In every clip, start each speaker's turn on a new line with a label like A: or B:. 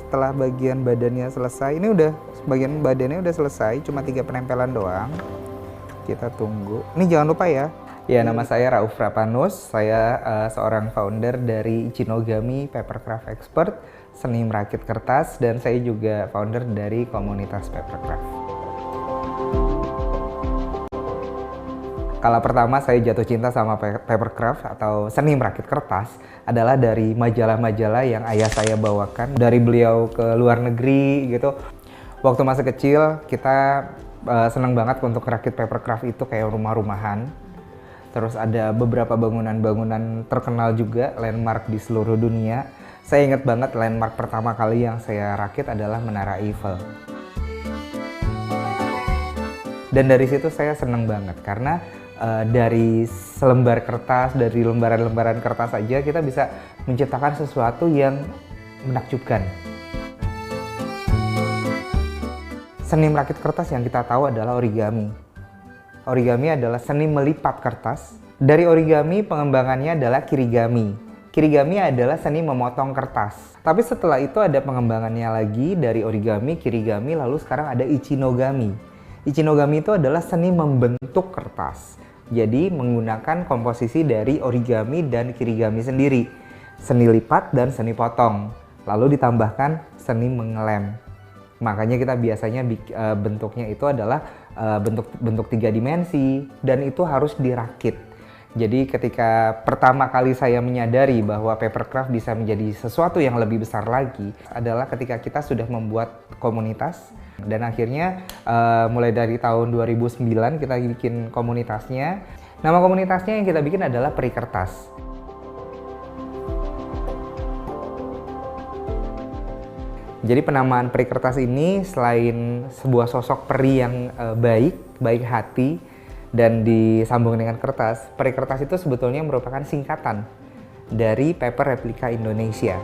A: setelah bagian badannya selesai, ini udah bagian badannya udah selesai, cuma 3 penempelan doang. Kita tunggu. Ini jangan lupa ya. Ya, nama saya Rauf Rapanus. Saya seorang founder dari Ichinogami Papercraft Expert, seni merakit kertas, dan saya juga founder dari komunitas Papercraft. Kalau pertama saya jatuh cinta sama papercraft atau seni merakit kertas adalah dari majalah-majalah yang ayah saya bawakan dari beliau ke luar negeri gitu. Waktu masa kecil kita senang banget untuk merakit papercraft itu kayak rumah-rumahan. Terus ada beberapa bangunan-bangunan terkenal juga, landmark di seluruh dunia. Saya ingat banget landmark pertama kali yang saya rakit adalah Menara Eiffel. Dan dari situ saya senang banget karena dari selembar kertas, dari lembaran-lembaran kertas saja kita bisa menciptakan sesuatu yang menakjubkan. Seni merakit kertas yang kita tahu adalah origami. Origami adalah seni melipat kertas. Dari origami pengembangannya adalah kirigami. Kirigami adalah seni memotong kertas. Tapi setelah itu ada pengembangannya lagi dari origami, kirigami, lalu sekarang ada ichinogami. Ichinogami itu adalah seni membentuk kertas. Jadi menggunakan komposisi dari origami dan kirigami sendiri. Seni lipat dan seni potong. Lalu ditambahkan seni mengelem. Makanya kita biasanya bentuknya itu adalah bentuk 3 dimensi dan itu harus dirakit. Jadi ketika pertama kali saya menyadari bahwa papercraft bisa menjadi sesuatu yang lebih besar lagi adalah ketika kita sudah membuat komunitas dan akhirnya mulai dari tahun 2009 kita bikin komunitasnya. Nama komunitasnya yang kita bikin adalah Peri Kertas. Jadi penamaan Peri Kertas ini selain sebuah sosok peri yang baik hati dan disambung dengan kertas, Peri Kertas itu sebetulnya merupakan singkatan dari Paper Replica Indonesia.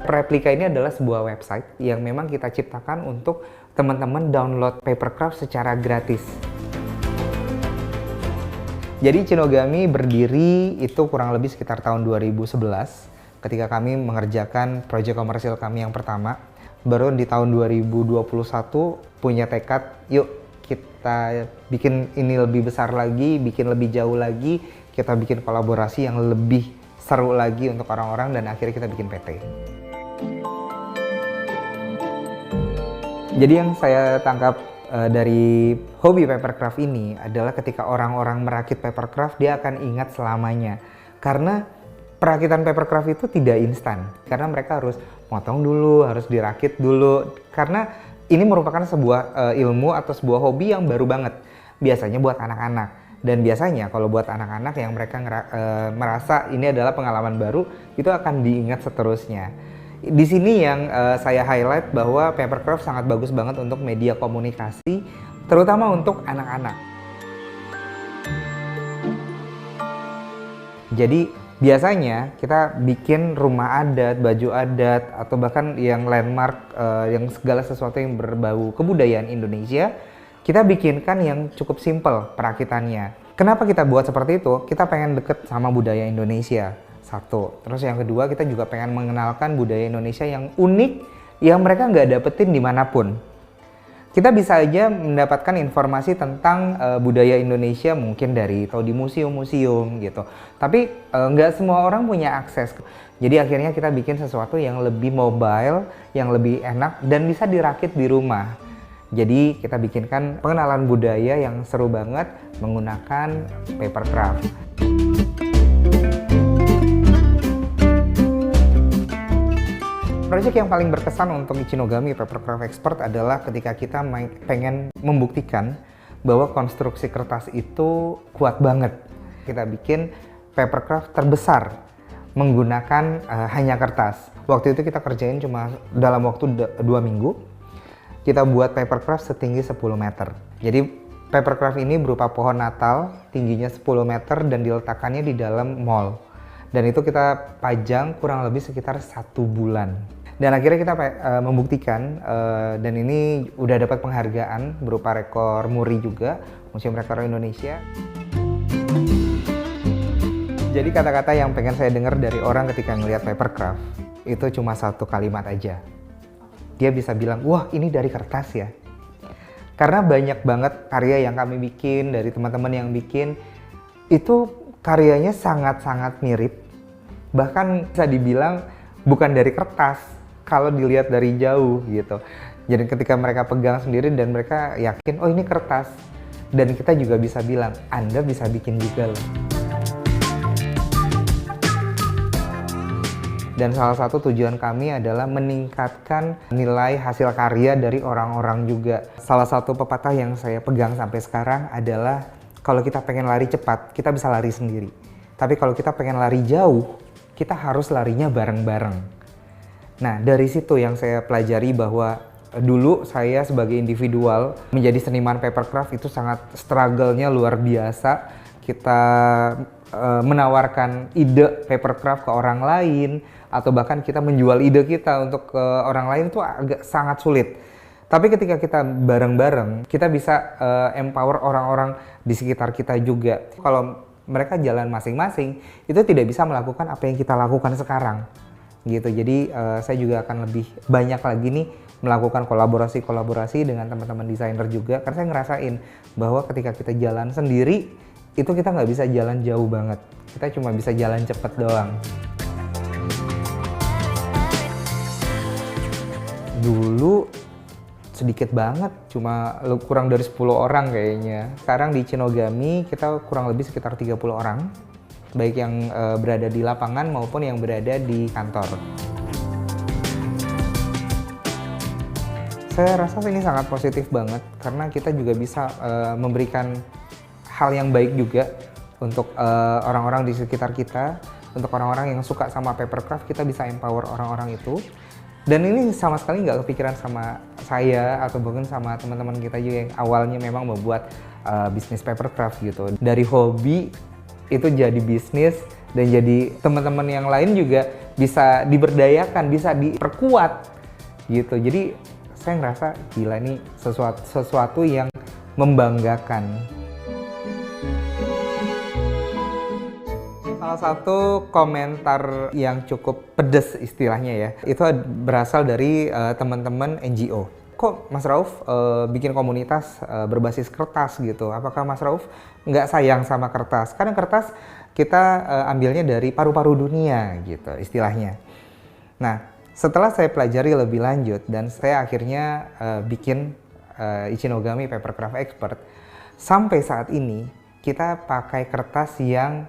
A: Replika ini adalah sebuah website yang memang kita ciptakan untuk teman-teman download papercraft secara gratis. Jadi Ichinogami berdiri itu kurang lebih sekitar tahun 2011 ketika kami mengerjakan proyek komersil kami yang pertama. Baru di tahun 2021 punya tekad, yuk kita bikin ini lebih besar lagi, bikin lebih jauh lagi, kita bikin kolaborasi yang lebih seru lagi untuk orang-orang dan akhirnya kita bikin PT. Jadi yang saya tangkap dari hobi papercraft ini adalah ketika orang-orang merakit papercraft dia akan ingat selamanya. Karena perakitan papercraft itu tidak instan. Karena mereka harus potong dulu, harus dirakit dulu. Karena ini merupakan sebuah ilmu atau sebuah hobi yang baru banget. Biasanya buat anak-anak. Dan biasanya kalau buat anak-anak yang mereka merasa ini adalah pengalaman baru, itu akan diingat seterusnya. Di sini yang saya highlight bahwa papercraft sangat bagus banget untuk media komunikasi, terutama untuk anak-anak. Jadi biasanya kita bikin rumah adat, baju adat, atau bahkan yang landmark, yang segala sesuatu yang berbau kebudayaan Indonesia, kita bikinkan yang cukup simple perakitannya. Kenapa kita buat seperti itu? Kita pengen deket sama budaya Indonesia. Satu. Terus yang kedua, kita juga pengen mengenalkan budaya Indonesia yang unik, yang mereka nggak dapetin dimanapun. Kita bisa aja mendapatkan informasi tentang budaya Indonesia mungkin dari atau di museum-museum gitu. Tapi nggak semua orang punya akses. Jadi akhirnya kita bikin sesuatu yang lebih mobile, yang lebih enak, dan bisa dirakit di rumah. Jadi kita bikinkan pengenalan budaya yang seru banget menggunakan papercraft. Proyek yang paling berkesan untuk Ichinogami Papercraft Expert adalah ketika kita pengen membuktikan bahwa konstruksi kertas itu kuat banget. Kita bikin papercraft terbesar menggunakan hanya kertas. Waktu itu kita kerjain cuma dalam waktu 2 minggu. Kita buat papercraft setinggi 10 meter. Jadi papercraft ini berupa pohon Natal, tingginya 10 meter dan diletakkannya di dalam mall. Dan itu kita pajang kurang lebih sekitar 1 bulan. Dan akhirnya kita membuktikan, dan ini udah dapat penghargaan berupa rekor muri juga, Museum Rekor Indonesia. Jadi kata-kata yang pengen saya dengar dari orang ketika ngelihat papercraft itu cuma satu kalimat aja. Dia bisa bilang, wah ini dari kertas ya. Karena banyak banget karya yang kami bikin, dari teman-teman yang bikin, itu karyanya sangat-sangat mirip. Bahkan bisa dibilang bukan dari kertas, kalau dilihat dari jauh gitu. Jadi ketika mereka pegang sendiri dan mereka yakin, oh ini kertas. Dan kita juga bisa bilang, Anda bisa bikin juga loh. Dan salah satu tujuan kami adalah meningkatkan nilai hasil karya dari orang-orang juga. Salah satu pepatah yang saya pegang sampai sekarang adalah kalau kita pengen lari cepat, kita bisa lari sendiri. Tapi kalau kita pengen lari jauh, kita harus larinya bareng-bareng. Nah, dari situ yang saya pelajari bahwa dulu saya sebagai individual menjadi seniman papercraft itu sangat struggle-nya luar biasa. Kita menawarkan ide papercraft ke orang lain, atau bahkan kita menjual ide kita untuk ke orang lain itu agak sangat sulit. Tapi ketika kita bareng-bareng, kita bisa empower orang-orang di sekitar kita juga. Kalau mereka jalan masing-masing, itu tidak bisa melakukan apa yang kita lakukan sekarang. Gitu. Jadi saya juga akan lebih banyak lagi nih melakukan kolaborasi dengan teman-teman desainer juga. Karena saya ngerasain bahwa ketika kita jalan sendiri, itu kita nggak bisa jalan jauh banget. Kita cuma bisa jalan cepet doang. Dulu sedikit banget, cuma kurang dari 10 orang kayaknya. Sekarang di Ichinogami kita kurang lebih sekitar 30 orang, baik yang berada di lapangan maupun yang berada di kantor. Saya rasa ini sangat positif banget karena kita juga bisa memberikan hal yang baik juga untuk orang-orang di sekitar kita, untuk orang-orang yang suka sama papercraft, kita bisa empower orang-orang itu. Dan ini sama sekali nggak kepikiran sama saya atau bahkan sama teman-teman kita juga yang awalnya memang membuat bisnis papercraft gitu. Dari hobi itu jadi bisnis dan jadi teman-teman yang lain juga bisa diberdayakan, bisa diperkuat gitu. Jadi saya ngerasa gila ini sesuatu yang membanggakan. Salah satu komentar yang cukup pedes istilahnya ya, itu berasal dari teman-teman NGO. Kok Mas Rauf bikin komunitas berbasis kertas gitu? Apakah Mas Rauf nggak sayang sama kertas? Karena kertas kita ambilnya dari paru-paru dunia gitu istilahnya. Nah, setelah saya pelajari lebih lanjut dan saya akhirnya bikin Ichinogami Papercraft Expert, sampai saat ini kita pakai kertas yang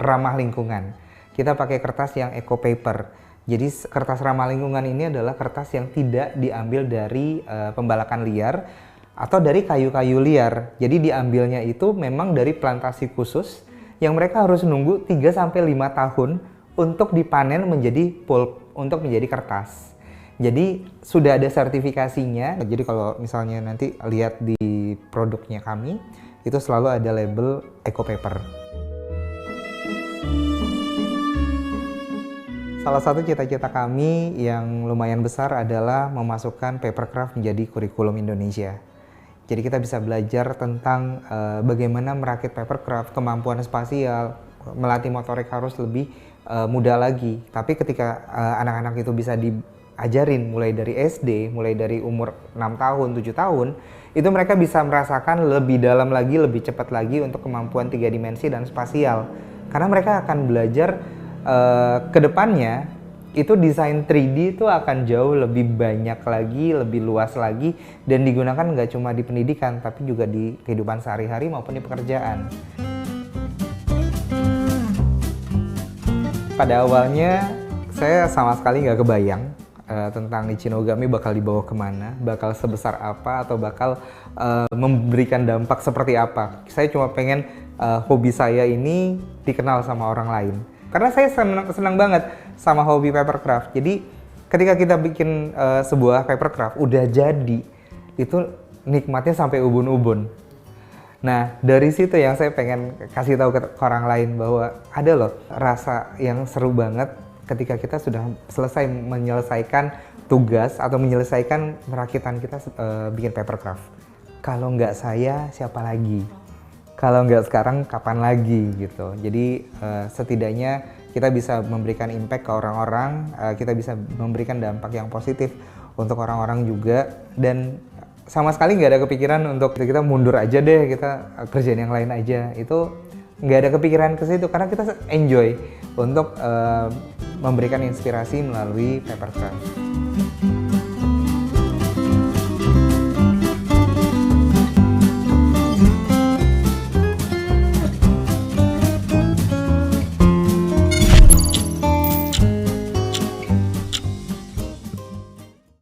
A: ramah lingkungan. Kita pakai kertas yang eco paper. Jadi kertas ramah lingkungan ini adalah kertas yang tidak diambil dari pembalakan liar atau dari kayu-kayu liar. Jadi diambilnya itu memang dari plantasi khusus yang mereka harus nunggu 3-5 tahun untuk dipanen menjadi pulp, untuk menjadi kertas. Jadi sudah ada sertifikasinya. Jadi kalau misalnya nanti lihat di produknya kami, itu selalu ada label eco paper. Salah satu cita-cita kami yang lumayan besar adalah memasukkan papercraft menjadi kurikulum Indonesia. Jadi kita bisa belajar tentang bagaimana merakit papercraft, kemampuan spasial, melatih motorik harus lebih mudah lagi. Tapi ketika anak-anak itu bisa diajarin mulai dari SD, mulai dari umur 6 tahun, 7 tahun, itu mereka bisa merasakan lebih dalam lagi, lebih cepat lagi untuk kemampuan 3 dimensi dan spasial. Karena mereka akan belajar ke depannya itu desain 3D itu akan jauh lebih banyak lagi, lebih luas lagi, dan digunakan nggak cuma di pendidikan tapi juga di kehidupan sehari-hari maupun di pekerjaan. Pada awalnya saya sama sekali nggak kebayang tentang Ichinogami bakal dibawa kemana, bakal sebesar apa, atau bakal memberikan dampak seperti apa. Saya cuma pengen hobi saya ini dikenal sama orang lain. Karena saya senang banget sama hobi papercraft. Jadi ketika kita bikin sebuah papercraft udah jadi, itu nikmatnya sampai ubun-ubun. Nah, dari situ yang saya pengen kasih tahu ke orang lain bahwa ada loh rasa yang seru banget ketika kita sudah selesai menyelesaikan tugas atau menyelesaikan perakitan kita bikin papercraft. Kalau nggak saya, siapa lagi? Kalau nggak sekarang, kapan lagi gitu. Jadi setidaknya kita bisa memberikan impact ke orang-orang, kita bisa memberikan dampak yang positif untuk orang-orang juga, dan sama sekali nggak ada kepikiran untuk kita mundur aja deh, kita kerjain yang lain aja. Itu nggak ada kepikiran ke situ karena kita enjoy untuk memberikan inspirasi melalui Paper Craft.